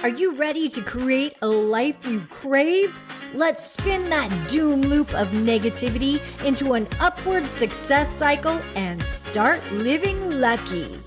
Are you ready to create a life you crave? Let's spin that doom loop of negativity into an upward success cycle and start living lucky.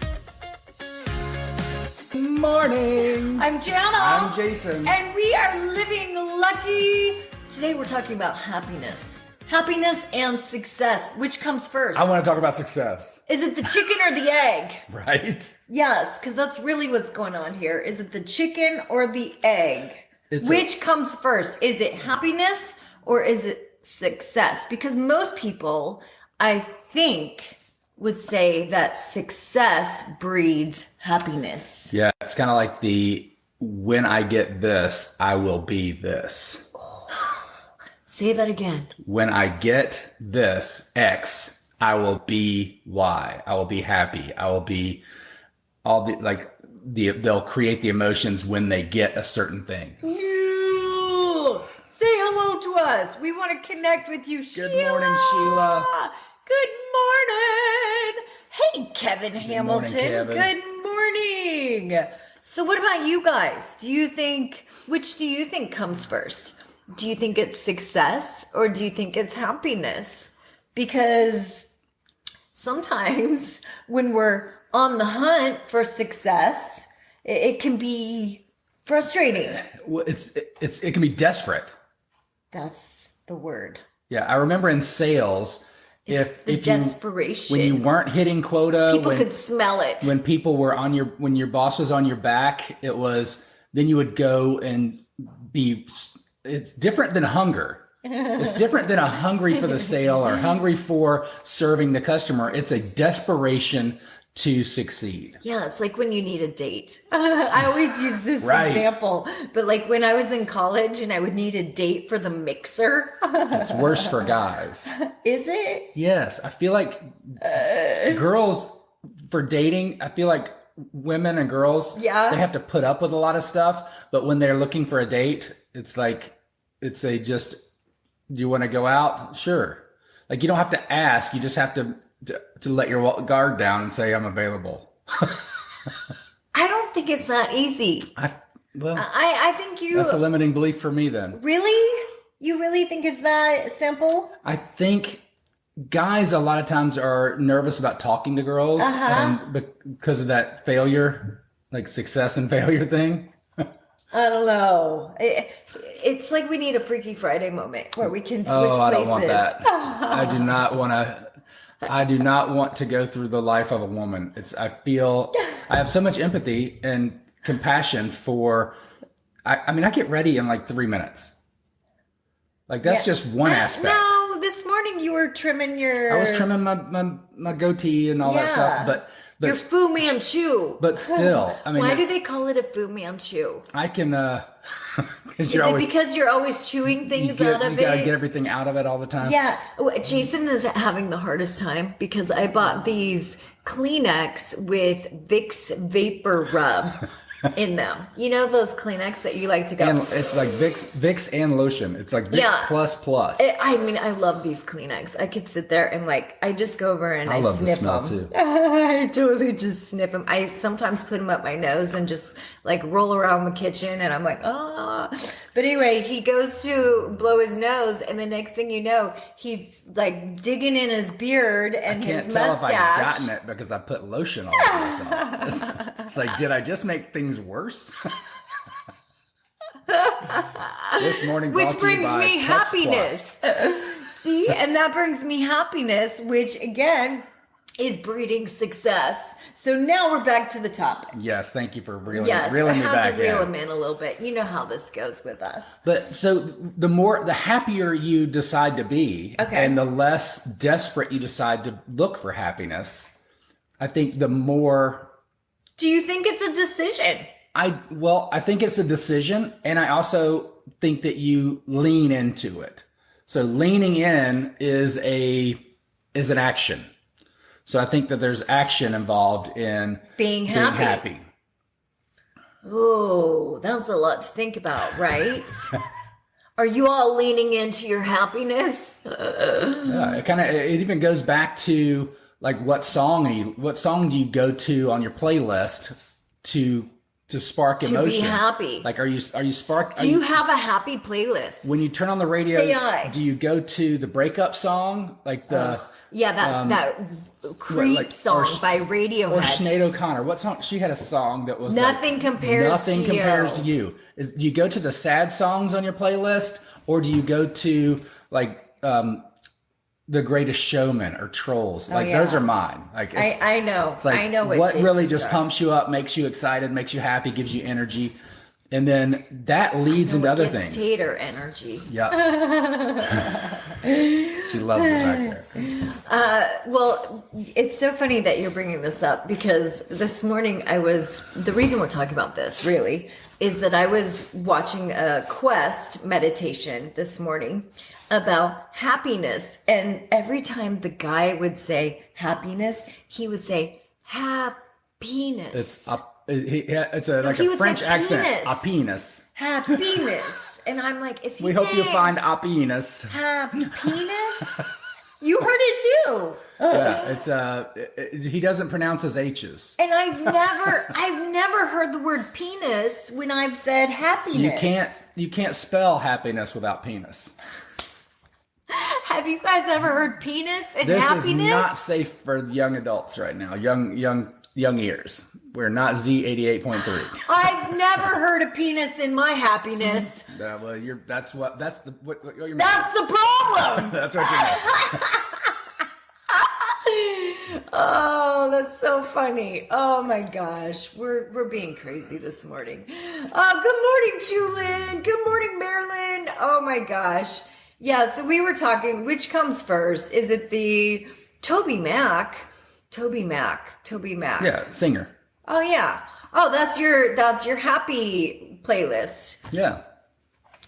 Morning. I'm Jana. I'm Jason. And we are living lucky. Today we're talking about happiness. Happiness and success. Which comes first? I want to talk about success. Is it the chicken or the egg? Right? Yes, because that's really what's going on here. Is it the chicken or the egg? Which comes first? Is it happiness or is it success? Because most people, I think, would say that success breeds happiness. Yeah, it's kind of like when I get this, I will be this. Say that again. When I get this, X, I will be Y. I will be happy. I will be they'll create the emotions when they get a certain thing. You say hello to us. We want to connect with you, Sheila. Good morning, Sheila. Good morning. Hey, Kevin Hamilton. Kevin. Good morning. So what about you guys? Which do you think comes first? Do you think it's success or do you think it's happiness? Because sometimes when we're on the hunt for success, it can be frustrating. Well, it can be desperate. That's the word. Yeah, I remember in sales, if desperation. when you weren't hitting quota, people could smell it. When your boss was on your back, then you would go and be. It's different than hunger. It's different than a hungry for the sale or hungry for serving the customer. It's a desperation to succeed. Yeah, it's like when you need a date. I always use this example, but like when I was in college and I would need a date for the mixer. It's worse for guys. Is it? Yes. I feel like girls for dating, I feel like women and girls, they have to put up with a lot of stuff, but when they're looking for a date, it's do you want to go out? Sure. Like you don't have to ask, you just have to let your guard down and say, I'm available. I don't think it's that easy. I think that's a limiting belief for me then. Really? You really think it's that simple? I think guys a lot of times are nervous about talking to girls and because of that failure, like success and failure thing. I don't know. It's like we need a Freaky Friday moment where we can switch places. I don't want that. I do not want to go through the life of a woman. I have so much empathy and compassion for, I get ready in like 3 minutes. Like that's just one aspect. No, this morning you were trimming I was trimming my goatee and all that stuff, but your Fu Manchu. But still, why do they call it a Fu Manchu? I can, because you're always chewing things out of it? You gotta get everything out of it all the time. Yeah. Jason is having the hardest time because I bought these Kleenex with Vicks Vapor Rub in them. You know those Kleenex that you like to go. And it's like Vicks and lotion. It's like Vicks plus. I love these Kleenex. I could sit there and I just go over and I love sniff the smell them. Too. I totally just sniff them. I sometimes put them up my nose and just roll around the kitchen and I'm like, ah. But anyway, he goes to blow his nose and the next thing you know, he's digging in his beard and his mustache. I can't tell if I've gotten it because I put lotion all over myself. It's like, did I just make things worse? This morning, which brings me happiness. See, and that brings me happiness, which again is breeding success. So now we're back to the topic. Yes, thank you for reeling me back in. I have to reel him in a little bit. You know how this goes with us. But so the happier you decide to be, and the less desperate you decide to look for happiness, I think the more. Do you think it's a decision? I think it's a decision, and I also think that you lean into it. So leaning in is an action. So I think that there's action involved in being happy. Oh, that's a lot to think about, right? Are you all leaning into your happiness? Yeah, it even goes back to what song do you go to on your playlist to to spark emotion. To be happy. Like, are you spark? Do you have a happy playlist? When you turn on the radio, do you go to the breakup song, like the that creep song by Radiohead or Sinead O'Connor? What song? She had a song that was Nothing Compares to You. Do you go to the sad songs on your playlist, or do you go to like The Greatest Showman or Trolls? Those are mine. Like I know. It's like, I know what really just pumps you up, makes you excited, makes you happy, gives you energy. And then that leads into other things. Tater energy. Yeah. She loves it back there. Well, it's so funny that you're bringing this up because this morning the reason we're talking about this really is that I was watching a Quest meditation this morning about happiness. And every time the guy would say happiness, he would say happiness. It's like a French accent. HapPENIS. HapPENIS. And I'm like, is he We hope you find HapPENIS. HapPENIS? You heard it too. Yeah, he doesn't pronounce his H's. And I've never heard the word penis when I've said happiness. You can't spell happiness without penis. Have you guys ever heard penis and this happiness? This is not safe for young adults right now. Young ears. We're not Z88.3. I've never heard a penis in my happiness. Well, that's the problem. That's what you meant. Oh, that's so funny. Oh my gosh. We're being crazy this morning. Good morning, Julin. Good morning, Marilyn. Oh my gosh. Yeah, so we were talking, which comes first? Is it the Toby Mac? Yeah, singer. Oh yeah. Oh, that's your happy playlist. Yeah.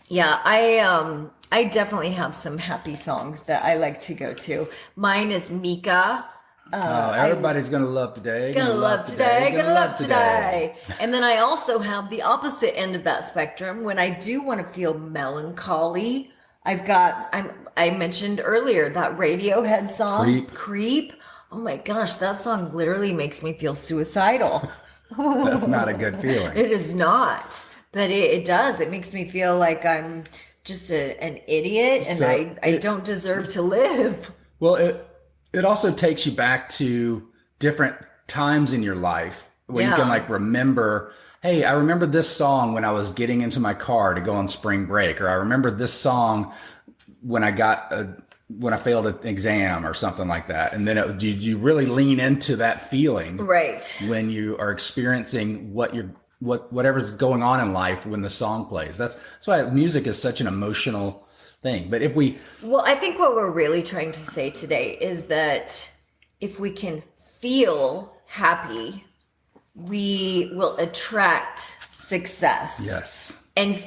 Yeah, I definitely have some happy songs that I like to go to. Mine is Mika. Everybody's gonna love today. Gonna love today. And then I also have the opposite end of that spectrum when I do want to feel melancholy. I mentioned earlier that Radiohead song, Creep. Oh my gosh, that song literally makes me feel suicidal. That's not a good feeling. It is not. But it does. It makes me feel like I'm just an idiot and I don't deserve to live. Well, it also takes you back to different times in your life where you can like remember, hey, I remember this song when I was getting into my car to go on spring break, or I remember this song when I failed an exam or something like that. And then you really lean into that feeling, right? When you are experiencing whatever's going on in life when the song plays. That's why music is such an emotional thing. But I think what we're really trying to say today is that if we can feel happy, we will attract success. Yes. And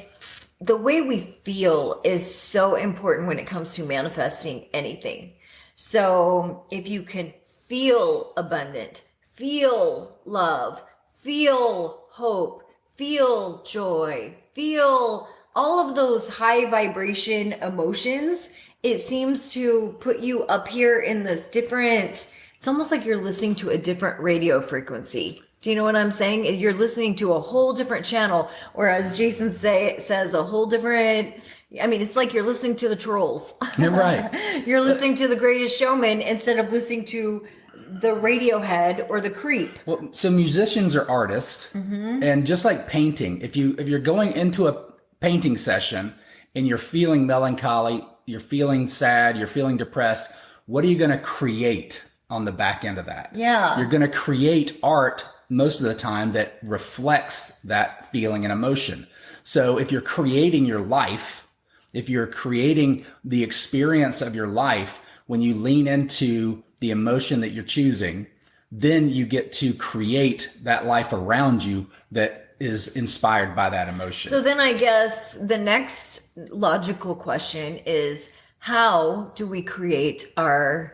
the way we feel is so important when it comes to manifesting anything. So if you can feel abundant, feel love, feel hope, feel joy, feel all of those high vibration emotions, it seems to put you up here in this different, it's almost like you're listening to a different radio frequency. Do you know what I'm saying? You're listening to a whole different channel, or as Jason says, a whole different, it's like you're listening to the Trolls. You're right. You're listening to The Greatest Showman instead of listening to the Radiohead or the Creep. Well, so musicians are artists, and just like painting, if you're going into a painting session and you're feeling melancholy, you're feeling sad, you're feeling depressed, what are you going to create on the back end of that? Yeah. You're going to create art most of the time that reflects that feeling and emotion. So if you're creating your life, if you're creating the experience of your life, when you lean into the emotion that you're choosing, then you get to create that life around you that is inspired by that emotion. So then I guess the next logical question is, how do we create our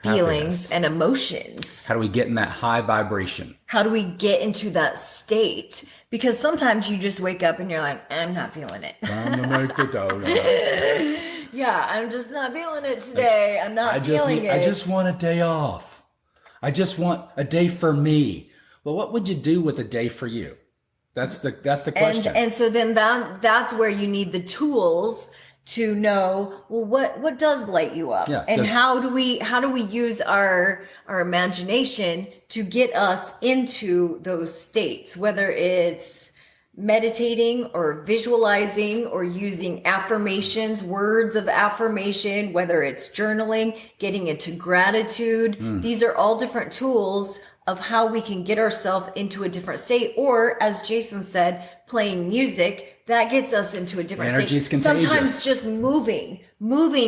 feelings and emotions? How do we get in that high vibration? How do we get into that state? Because sometimes you just wake up and you're like, I'm not feeling it. Time to make the donuts. Yeah, I'm just not feeling it today. I'm not feeling it. I just want a day off. I just want a day for me. Well, what would you do with a day for you? That's the question. And so then that's where you need the tools to know, well, what does light you up? Yeah, and how do we use our imagination to get us into those states, whether it's meditating or visualizing or using affirmations, words of affirmation, whether it's journaling, getting into gratitude. These are all different tools of how we can get ourselves into a different state, or as Jason said, playing music that gets us into a different Energy's state. contagious. Sometimes just moving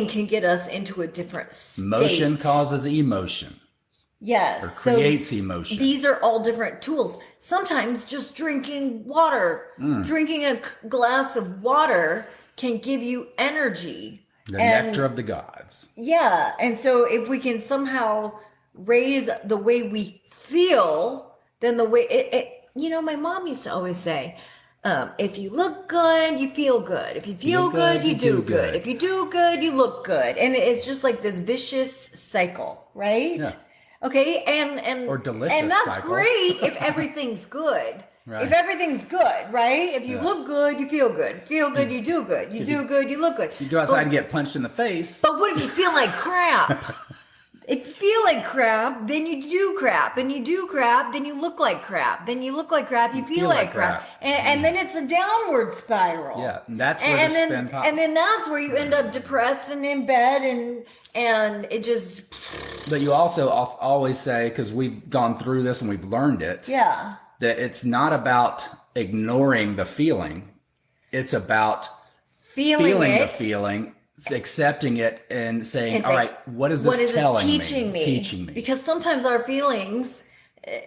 can get us into a different state. Motion causes emotion. Yes. Or creates emotion. These are all different tools. Sometimes just drinking water, drinking a glass of water can give you energy. The nectar of the gods. Yeah. And so if we can somehow raise the way we feel, then the way my mom used to always say, if you look good, you feel good. If you feel good, you do good. If you do good, you look good. And it's just like this vicious cycle, right? Yeah. Okay, and or delicious, and that's cycle. great if everything's good. Right. If everything's good, right? If you look good, you feel good. Feel good, you do good. You do good, you look good. You go outside and get punched in the face. But what if you feel like crap? If you feel like crap, then you do crap. And you do crap, then you look like crap. Then you look like crap, you feel like crap. And then it's a downward spiral. Yeah, and that's where the spin pops. And then that's where you end up depressed and in bed and it just... But you also always say, because we've gone through this and we've learned it, that it's not about ignoring the feeling. It's about feeling the feeling, accepting it, and saying, all right, what is this telling me? Teaching me. Because sometimes our feelings,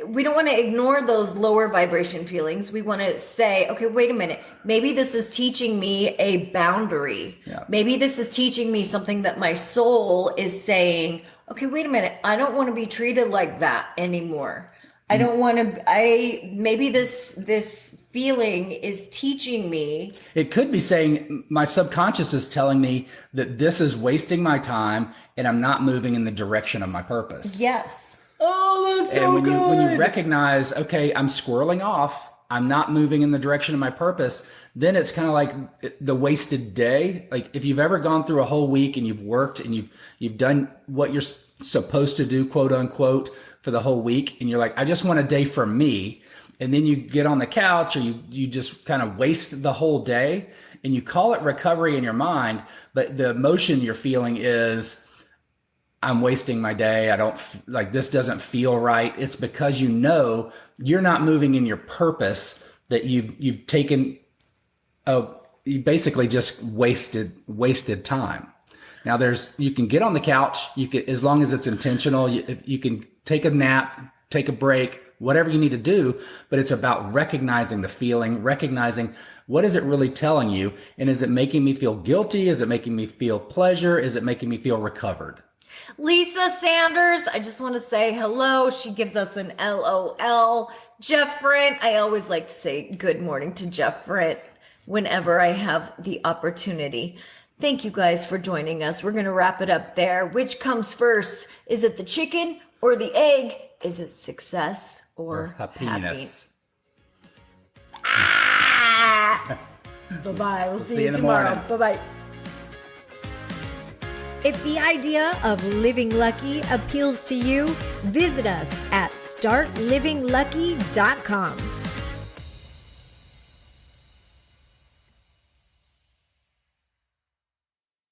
we don't want to ignore those lower vibration feelings. We want to say, okay, wait a minute. Maybe this is teaching me a boundary. Yeah. Maybe this is teaching me something that my soul is saying, okay, wait a minute. I don't want to be treated like that anymore. I don't want to, maybe this feeling is teaching me. It could be saying my subconscious is telling me that this is wasting my time and I'm not moving in the direction of my purpose. Yes. Oh, that's so good. And when you recognize, okay, I'm squirreling off, I'm not moving in the direction of my purpose, then it's kind of like the wasted day. Like if you've ever gone through a whole week and you've worked and you've done what you're supposed to do, quote unquote, for the whole week, and you're like, I just want a day for me. And then you get on the couch or you just kind of waste the whole day, and you call it recovery in your mind, but the emotion you're feeling is, I'm wasting my day. I don't like, this doesn't feel right. It's because you're not moving in your purpose, that you've taken, you basically just wasted time. Now you can get on the couch, as long as it's intentional, you can take a nap, take a break, whatever you need to do, but it's about recognizing the feeling, recognizing what is it really telling you, and is it making me feel guilty? Is it making me feel pleasure? Is it making me feel recovered? Lisa Sanders, I just want to say hello. She gives us an LOL. Jeff Frint, I always like to say good morning to Jeff Frint whenever I have the opportunity. Thank you guys for joining us. We're going to wrap it up there. Which comes first? Is it the chicken or the egg? Is it success or happiness? Bye-bye. We'll see you tomorrow. Bye-bye. If the idea of living lucky appeals to you, visit us at startlivinglucky.com.